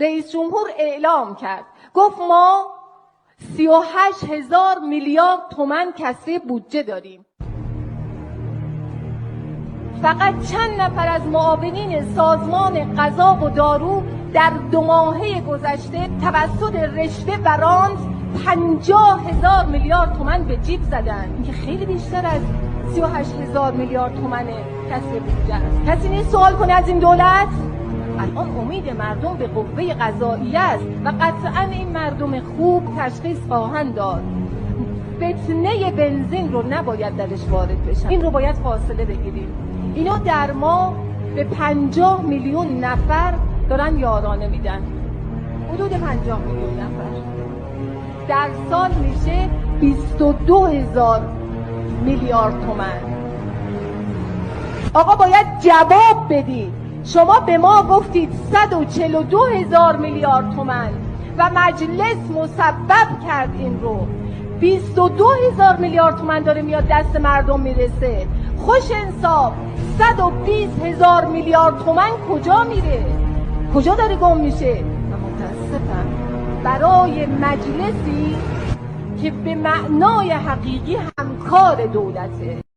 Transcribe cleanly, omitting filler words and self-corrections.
رئیس جمهور اعلام کرد، گفت ما 38,000 میلیارد تومان کسری بودجه داریم. فقط چند نفر از معاونین سازمان غذا و دارو در 2 ماهه گذشته توسط رشوه و رانت 50,000 میلیارد تومان به جیب زدن. این که خیلی بیشتر از 38,000 میلیارد تومان کسری بودجه است. کسی نیست سوال کنه از این دولت؟ الان امید مردم به قوه قضاییه است و قطعا این مردم خوب تشخیص خواهند داد. فتنه بنزین رو نباید درش وارد بشن. این رو باید فاصله بگیریم. اینا در ما به 50 میلیون نفر دارن یارانه میدن. حدود 50 میلیون نفر. در سال میشه 22,000 میلیارد تومان. آقا باید جواب بدید. شما به ما گفتید 142,000 میلیارد تومان و مجلس مسبب کرد این رو. 22,000 میلیارد تومان داره میاد دست مردم میرسه. خوش انصاف 120,000 میلیارد تومان کجا میره؟ کجا داره گم میشه؟ و متاسفم برای مجلسی که به معنای حقیقی همکار دولته.